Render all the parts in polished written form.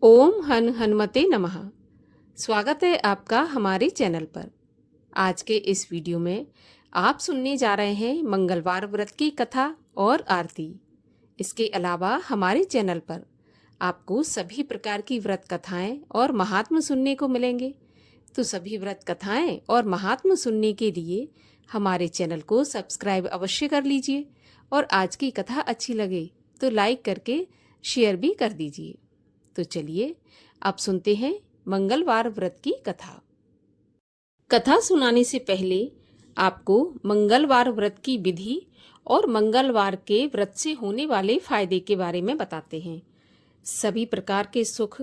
ओम हन हनुमते नमः। स्वागत है आपका हमारे चैनल पर। आज के इस वीडियो में आप सुनने जा रहे हैं मंगलवार व्रत की कथा और आरती। इसके अलावा हमारे चैनल पर आपको सभी प्रकार की व्रत कथाएं और महात्म सुनने को मिलेंगे। तो सभी व्रत कथाएं और महात्म सुनने के लिए हमारे चैनल को सब्सक्राइब अवश्य कर लीजिए और आज की कथा अच्छी लगे तो लाइक करके शेयर भी कर दीजिए। तो चलिए अब सुनते हैं मंगलवार व्रत की कथा। कथा सुनाने से पहले आपको मंगलवार व्रत की विधि और मंगलवार के व्रत से होने वाले फायदे के बारे में बताते हैं। सभी प्रकार के सुख,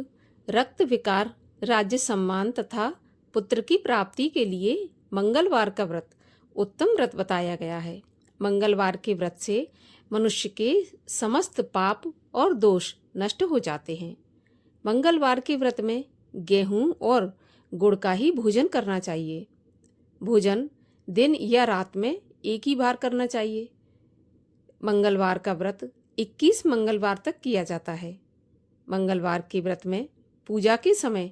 रक्त विकार, राज्य सम्मान तथा पुत्र की प्राप्ति के लिए मंगलवार का व्रत उत्तम व्रत बताया गया है। मंगलवार के व्रत से मनुष्य के समस्त पाप और दोष नष्ट हो जाते हैं। मंगलवार के व्रत में गेहूं और गुड़ का ही भोजन करना चाहिए। भोजन दिन या रात में एक ही बार करना चाहिए। मंगलवार का व्रत 21 मंगलवार तक किया जाता है। मंगलवार के व्रत में पूजा के समय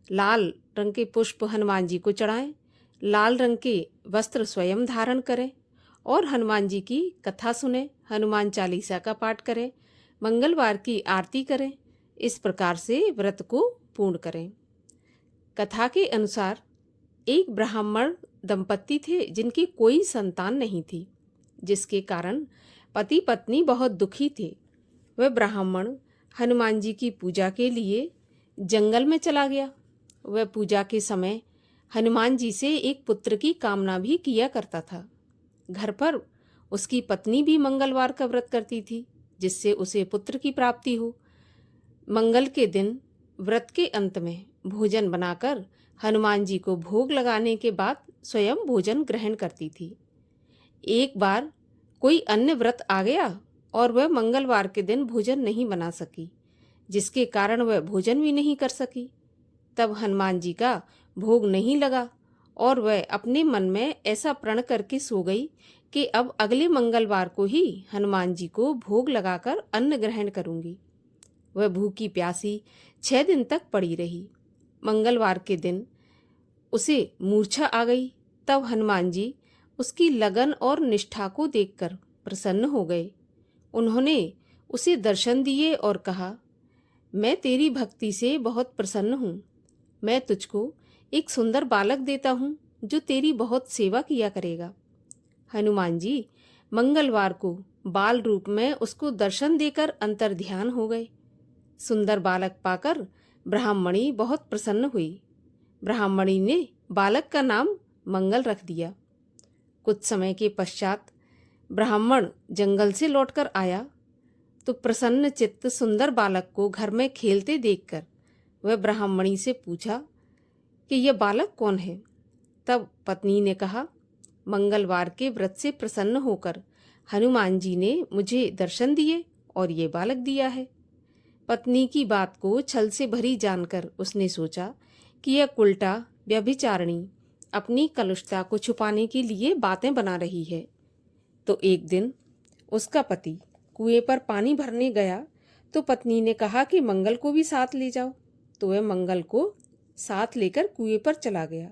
लाल रंग के पुष्प हनुमान जी को चढ़ाएं, लाल रंग के वस्त्र स्वयं धारण करें और हनुमान जी की कथा सुने, हनुमान चालीसा का पाठ करें, मंगलवार की आरती करें। इस प्रकार से व्रत को पूर्ण करें। कथा के अनुसार एक ब्राह्मण दंपत्ति थे जिनकी कोई संतान नहीं थी, जिसके कारण पति पत्नी बहुत दुखी थे। वह ब्राह्मण हनुमान जी की पूजा के लिए जंगल में चला गया। वह पूजा के समय हनुमान जी से एक पुत्र की कामना भी किया करता था। घर पर उसकी पत्नी भी मंगलवार का व्रत करती थी, जिससे उसे पुत्र की प्राप्ति हो। मंगल के दिन व्रत के अंत में भोजन बनाकर हनुमान जी को भोग लगाने के बाद स्वयं भोजन ग्रहण करती थी। एक बार कोई अन्य व्रत आ गया और वह मंगलवार के दिन भोजन नहीं बना सकी, जिसके कारण वह भोजन भी नहीं कर सकी। तब हनुमान जी का भोग नहीं लगा और वह अपने मन में ऐसा प्रण करके सो गई कि अब अगले मंगलवार को ही हनुमान जी को भोग लगाकर अन्न ग्रहण करूंगी। वह भूखी प्यासी 6 दिन तक पड़ी रही। मंगलवार के दिन उसे मूर्छा आ गई। तब हनुमान जी उसकी लगन और निष्ठा को देखकर प्रसन्न हो गए। उन्होंने उसे दर्शन दिए और कहा, मैं तेरी भक्ति से बहुत प्रसन्न हूँ। मैं तुझको एक सुंदर बालक देता हूँ जो तेरी बहुत सेवा किया करेगा। हनुमान जी मंगलवार को बाल रूप में उसको दर्शन देकर अंतर्ध्यान हो गए। सुंदर बालक पाकर ब्राह्मणी बहुत प्रसन्न हुई। ब्राह्मणी ने बालक का नाम मंगल रख दिया। कुछ समय के पश्चात ब्राह्मण जंगल से लौटकर आया तो प्रसन्न चित्त सुंदर बालक को घर में खेलते देखकर वह ब्राह्मणी से पूछा कि यह बालक कौन है। तब पत्नी ने कहा, मंगलवार के व्रत से प्रसन्न होकर हनुमान जी ने मुझे दर्शन दिए और ये बालक दिया है। पत्नी की बात को छल से भरी जानकर उसने सोचा कि यह उल्टा व्यभिचारिणी अपनी कलुषता को छुपाने के लिए बातें बना रही है। तो एक दिन उसका पति कुएं पर पानी भरने गया तो पत्नी ने कहा कि मंगल को भी साथ ले जाओ। तो वह मंगल को साथ लेकर कुएं पर चला गया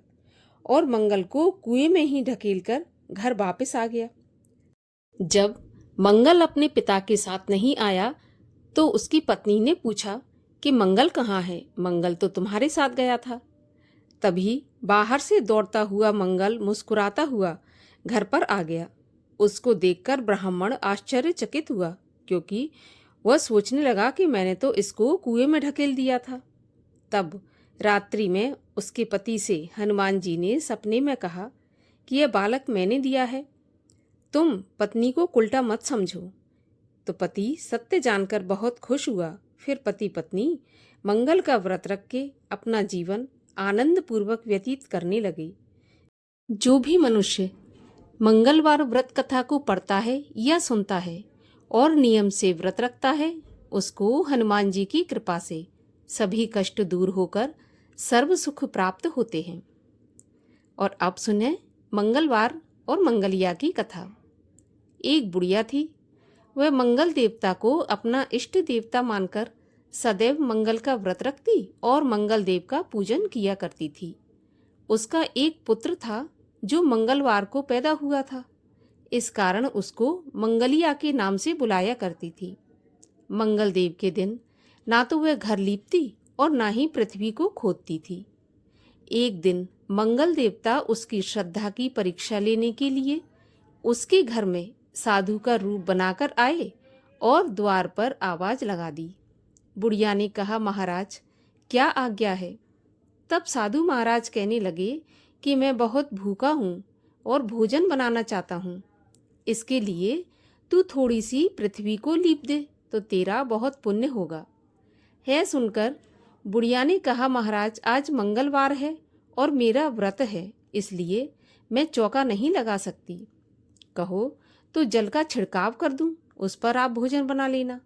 और मंगल को कुएं में ही ढकेलकर घर वापस आ गया। जब मंगल अपने पिता के साथ नहीं आया तो उसकी पत्नी ने पूछा कि मंगल कहाँ है? मंगल तो तुम्हारे साथ गया था। तभी बाहर से दौड़ता हुआ मंगल मुस्कुराता हुआ घर पर आ गया। उसको देखकर ब्राह्मण आश्चर्यचकित हुआ, क्योंकि वह सोचने लगा कि मैंने तो इसको कुएं में ढकेल दिया था। तब रात्रि में उसके पति से हनुमान जी ने सपने में कहा कि यह बालक मैंने दिया है, तुम पत्नी को उल्टा मत समझो। तो पति सत्य जानकर बहुत खुश हुआ। फिर पति पत्नी मंगल का व्रत रख के अपना जीवन आनंद पूर्वक व्यतीत करने लगे। जो भी मनुष्य मंगलवार व्रत कथा को पढ़ता है या सुनता है और नियम से व्रत रखता है, उसको हनुमान जी की कृपा से सभी कष्ट दूर होकर सर्व सुख प्राप्त होते हैं। और अब सुने मंगलवार और मंगलिया की कथा। एक बुढ़िया थी। वह मंगल देवता को अपना इष्ट देवता मानकर सदैव मंगल का व्रत रखती और मंगल देव का पूजन किया करती थी। उसका एक पुत्र था जो मंगलवार को पैदा हुआ था। इस कारण उसको मंगलिया के नाम से बुलाया करती थी। मंगल देव के दिन ना तो वह घर लीपती और ना ही पृथ्वी को खोदती थी। एक दिन मंगल देवता उसकी श्रद्धा की परीक्षा लेने के लिए उसके घर में साधु का रूप बनाकर आए और द्वार पर आवाज लगा दी। बुढ़िया ने कहा, महाराज क्या आज्ञा है? तब साधु महाराज कहने लगे कि मैं बहुत भूखा हूँ और भोजन बनाना चाहता हूँ। इसके लिए तू थोड़ी सी पृथ्वी को लीप दे तो तेरा बहुत पुण्य होगा। है सुनकर बुढ़िया ने कहा, महाराज आज मंगलवार है और मेरा व्रत है, इसलिए मैं चौका नहीं लगा सकती। कहो तो जल का छिड़काव कर दूं, उस पर आप भोजन बना लेना।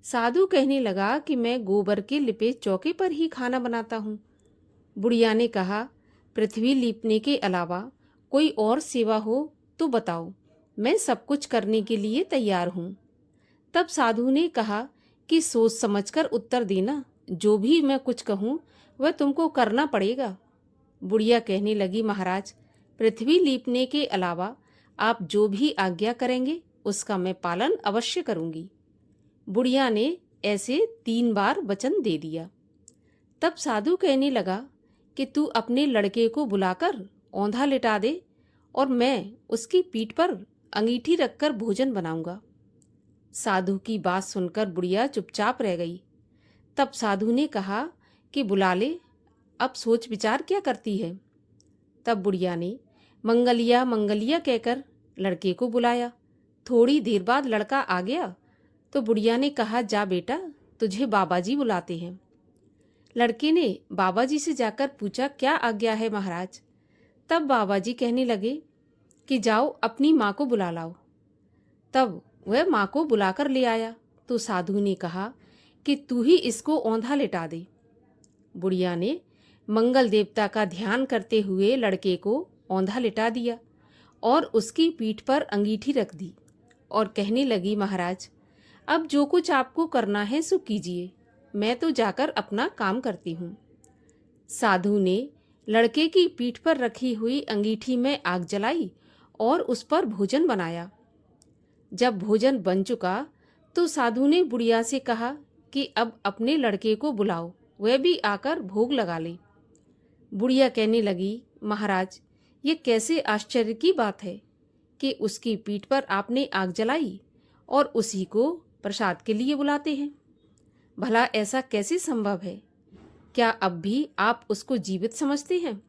साधु कहने लगा कि मैं गोबर के लिपे चौके पर ही खाना बनाता हूँ। बुढ़िया ने कहा, पृथ्वी लीपने के अलावा कोई और सेवा हो तो बताओ, मैं सब कुछ करने के लिए तैयार हूँ। तब साधु ने कहा कि सोच समझकर उत्तर देना, जो भी मैं कुछ कहूँ वह तुमको करना पड़ेगा। बुढ़िया कहने लगी, महाराज पृथ्वी लीपने के अलावा आप जो भी आज्ञा करेंगे उसका मैं पालन अवश्य करूंगी। बुढ़िया ने ऐसे 3 बार वचन दे दिया। तब साधु कहने लगा कि तू अपने लड़के को बुलाकर औंधा लिटा दे और मैं उसकी पीठ पर अंगीठी रखकर भोजन बनाऊंगा। साधु की बात सुनकर बुढ़िया चुपचाप रह गई। तब साधु ने कहा कि बुला ले, अब सोच विचार क्या करती है। तब बुढ़िया ने मंगलिया मंगलिया कहकर लड़के को बुलाया। थोड़ी देर बाद लड़का आ गया तो बुढ़िया ने कहा, जा बेटा तुझे बाबा जी बुलाते हैं। लड़के ने बाबा जी से जाकर पूछा, क्या आज्ञा है महाराज? तब बाबा जी कहने लगे कि जाओ अपनी माँ को बुला लाओ। तब वह माँ को बुलाकर ले आया तो साधु ने कहा कि तू ही इसको औंधा लिटा दे। बुढ़िया ने मंगल देवता का ध्यान करते हुए लड़के को औंधा लिटा दिया और उसकी पीठ पर अंगीठी रख दी और कहने लगी, महाराज अब जो कुछ आपको करना है सो कीजिए, मैं तो जाकर अपना काम करती हूँ। साधु ने लड़के की पीठ पर रखी हुई अंगीठी में आग जलाई और उस पर भोजन बनाया। जब भोजन बन चुका तो साधु ने बुढ़िया से कहा कि अब अपने लड़के को बुलाओ, वह भी आकर भोग लगा ले। बुढ़िया कहने लगी, महाराज ये कैसे आश्चर्य की बात है कि उसकी पीठ पर आपने आग जलाई और उसी को प्रसाद के लिए बुलाते हैं। भला ऐसा कैसे संभव है? क्या अब भी आप उसको जीवित समझते हैं?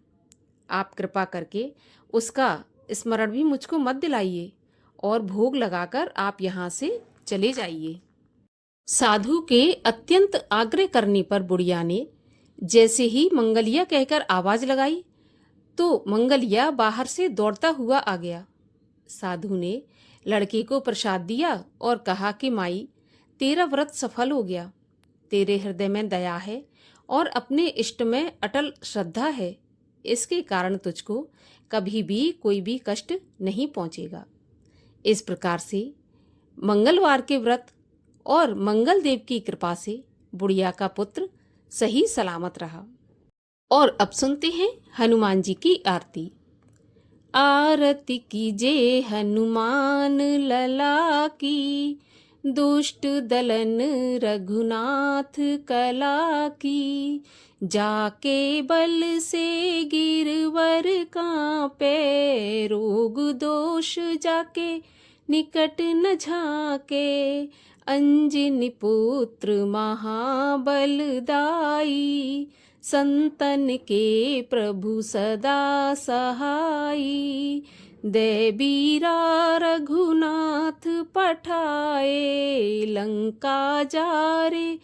आप कृपा करके उसका स्मरण भी मुझको मत दिलाइए और भोग लगाकर आप यहाँ से चले जाइए। साधु के अत्यंत आग्रह करने पर बुढ़िया ने जैसे ही मंगलिया कहकर आवाज लगाई तो मंगलिया बाहर से दौड़ता हुआ आ गया। साधु ने लड़के को प्रसाद दिया और कहा कि माई तेरा व्रत सफल हो गया, तेरे हृदय में दया है और अपने इष्ट में अटल श्रद्धा है, इसके कारण तुझको कभी भी कोई भी कष्ट नहीं पहुंचेगा। इस प्रकार से मंगलवार के व्रत और मंगल देव की कृपा से बुढ़िया का पुत्र सही सलामत रहा। और अब सुनते हैं हनुमान जी की आरती। आरती कीजे हनुमान लला की, दुष्ट दलन रघुनाथ कला की। जाके बल से गिरवर कांपे, रोग दोष जाके निकट न झाके। अंजनी पुत्र महाबलदाई, संतन के प्रभु सदा सहाई। दे बीरा रघुनाथ पठाए, लंका जारे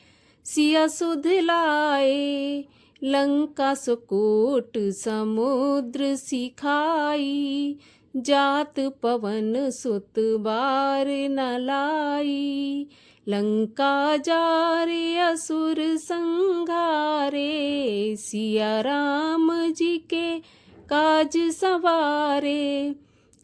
सिया सुध लाए। लंका सुकोट समुद्र सिखाई, जात पवन सुत बार न लाई। लंका जारे असुर संघारे, सिया राम जी के काज सवारे।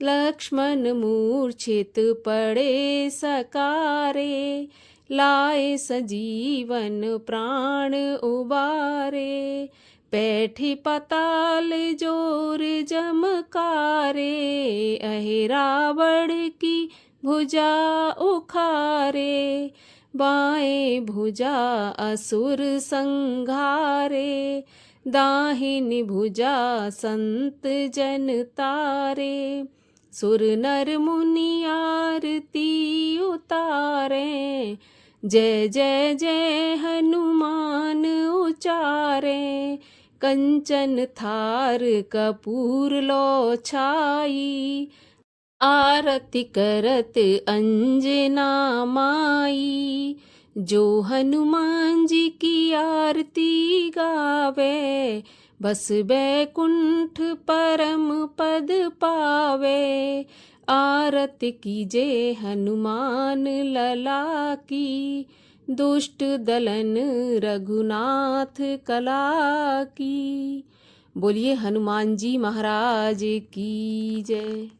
लक्ष्मण मूर्छित पड़े सकारे, लाए सजीवन प्राण उबारे। बैठी पाताल जोर जमकारे, अहे रावण की भुजा उखारे। बाएं भुजा असुर संघारे, दाहिनी भुजा संत जन तारे। सुर नर मुनि आरती उतारे, जय जय जय हनुमान उचारे। कंचन थार कपूर लो छाई, आरती करत अंजना माई। जो हनुमान जी की आरती गावे, बस बैकुंठ परम पद पावे। आरती कीजे हनुमान लला की, दुष्ट दलन रघुनाथ कला की। बोलिए हनुमान जी महाराज की जय।